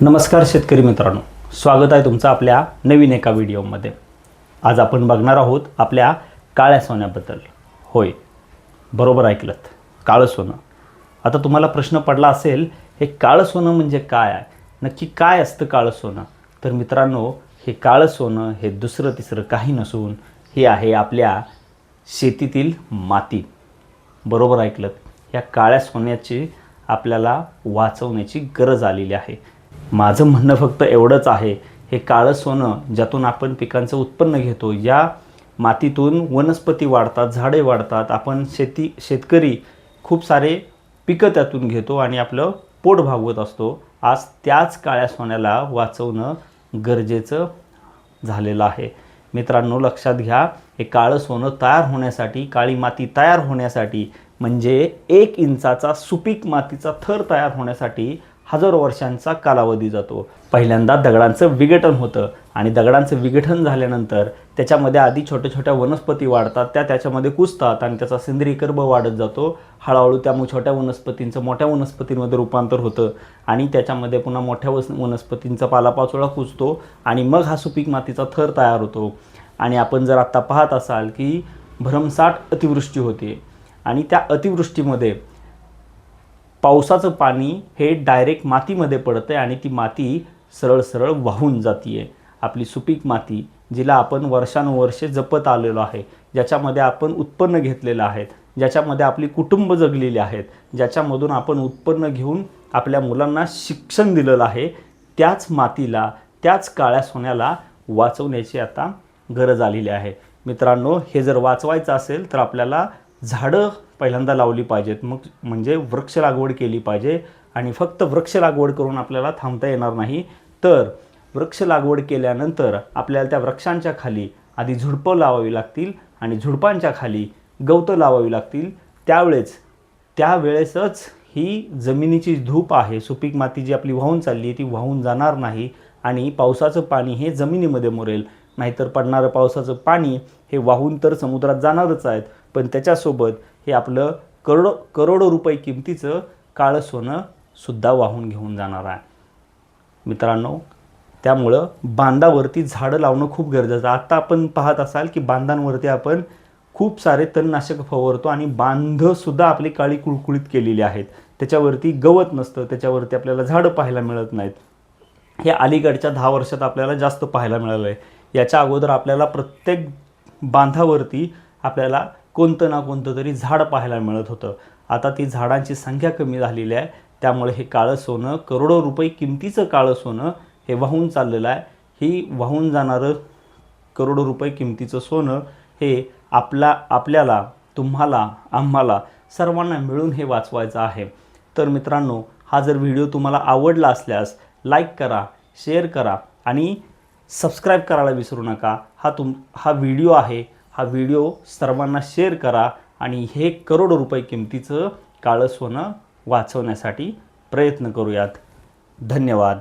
नमस्कार शेतकरी मित्रांनो, स्वागत आहे तुमचं आपल्या नवीन एका व्हिडिओमध्ये। आज आपण बघणार आहोत आपल्या काळ्या सोन्याबद्दल। होय, बरोबर ऐकलत, काळं सोनं। आता तुम्हाला प्रश्न पडला असेल, हे काळं सोनं म्हणजे काय आहे, नक्की काय असतं काळं सोनं? तर मित्रांनो, हे काळं सोनं हे दुसरं तिसरं काही नसून हे आहे आपल्या शेतीतील माती। बरोबर ऐकलत, या काळ्या सोन्याची आपल्याला वाचवण्याची गरज आलेली आहे। माझं म्हणणं फक्त एवढंच आहे, हे काळं सोनं ज्यातून आपण पिकांचं उत्पन्न घेतो, या मातीतून वनस्पती वाढतात, झाडे वाढतात, आपण शेतकरी खूप सारे पिकं त्यातून घेतो आणि आपलं पोट भागवत असतो। आज त्याच काळ्या सोन्याला वाचवणं गरजेचं झालेलं आहे। मित्रांनो, लक्षात घ्या, हे काळं सोनं तयार होण्यासाठी, काळी माती तयार होण्यासाठी, म्हणजे 1 इंचाचा सुपीक मातीचा थर तयार होण्यासाठी हजारो वर्षांचा कालावधी जातो। पहिल्यांदा दगडांचं विघटन होतं आणि दगडांचं विघटन झाल्यानंतर त्याच्यामध्ये आधी छोट्या छोट्या वनस्पती वाढतात, त्याच्यामध्ये कुजतात आणि त्याचा सेंद्रिय कर्ब वाढत जातो। हळूहळू त्या छोट्या वनस्पतींचं मोठ्या वनस्पतींमध्ये रूपांतर होतं आणि त्याच्यामध्ये पुन्हा मोठ्या वनस्पतींचा पालापाचोळा कुजतो आणि मग हा सुपीक मातीचा थर तयार होतो। आणि आपण जर आता पाहत असाल की भरमसाठ अतिवृष्टी होते आणि त्या अतिवृष्टीमध्ये पावसाचं पाणी हे डायरेक्ट मातीमध्ये पडतं आणि ती माती सरळ सरळ वाहून जाते। आपली सुपीक माती, जिला आपण वर्षानुवर्षे जपत आलेलो आहे, ज्याच्यामध्ये आपण उत्पन्न घेतलेलं आहे, ज्याच्यामध्ये आपली कुटुंब जगलेली आहेत, ज्याच्यामधून आपण उत्पन्न घेऊन आपल्या मुलांना शिक्षण दिलेलं आहे, त्याच मातीला, त्याच काळ्या सोन्याला वाचवण्याची आता गरज आलेली आहे। मित्रांनो, हे जर वाचवायचं असेल तर आपल्याला झाडं पहिल्यांदा लावली पाहिजेत, म्हणजे वृक्ष लागवड केली पाहिजे। आणि फक्त वृक्ष लागवड करून आपल्याला थांबता येणार नाही, तर वृक्ष लागवड केल्यानंतर आपल्याला त्या वृक्षांच्या खाली आधी झुडपं लावावी लागतील आणि झुडपांच्या खाली गवतं लावावी लागतील। त्यावेळेसच ही जमिनीची धूप आहे, सुपीक माती जी आपली वाहून चालली आहे ती वाहून जाणार नाही आणि पावसाचं पाणी हे जमिनीमध्ये मुरेल। नाहीतर पडणारं पावसाचं पाणी हे वाहून तर समुद्रात जाणारच आहेत, पण त्याच्यासोबत हे आपलं करोडो रुपये किमतीचं काळं सोनं सुद्धा वाहून घेऊन जाणार आहे। मित्रांनो, त्यामुळं बांधावरती झाडं लावणं खूप गरजेचं आहे। आता आपण पाहत असाल की बांधांवरती आपण खूप सारे तणनाशक फवारतो आणि बांधसुद्धा आपली काळी कुळकुळीत केलेली आहेत, त्याच्यावरती गवत नसतं, त्याच्यावरती आपल्याला झाडं पाहायला मिळत नाहीत। हे अलीकडच्या 10 वर्षात आपल्याला जास्त पाहायला मिळालं आहे। याच्या अगोदर आपल्याला प्रत्येक बांधावरती आपल्याला कोणतं ना कोणतं तरी झाड पाहायला मिळत होतं। आता ती झाडांची संख्या कमी झालेली आहे, त्यामुळे हे काळं सोनं, करोडो रुपये किमतीचं काळं सोनं हे वाहून चाललेलं आहे। ही वाहून जाणारं करोडो रुपये किमतीचं सोनं हे आपल्याला, तुम्हाला, आम्हाला सर्वांना मिळून हे वाचवायचं आहे। तर मित्रांनो, हा जर व्हिडिओ तुम्हाला आवडला असल्यास लाईक करा, शेअर करा आणि सबस्क्राईब करायला विसरू नका। हा व्हिडिओ आहे, हा व्हिडिओ सर्वांना शेअर करा आणि हे करोडो रुपये किमतीचं काळं सोनं वाचवण्यासाठी प्रयत्न करूयात। धन्यवाद।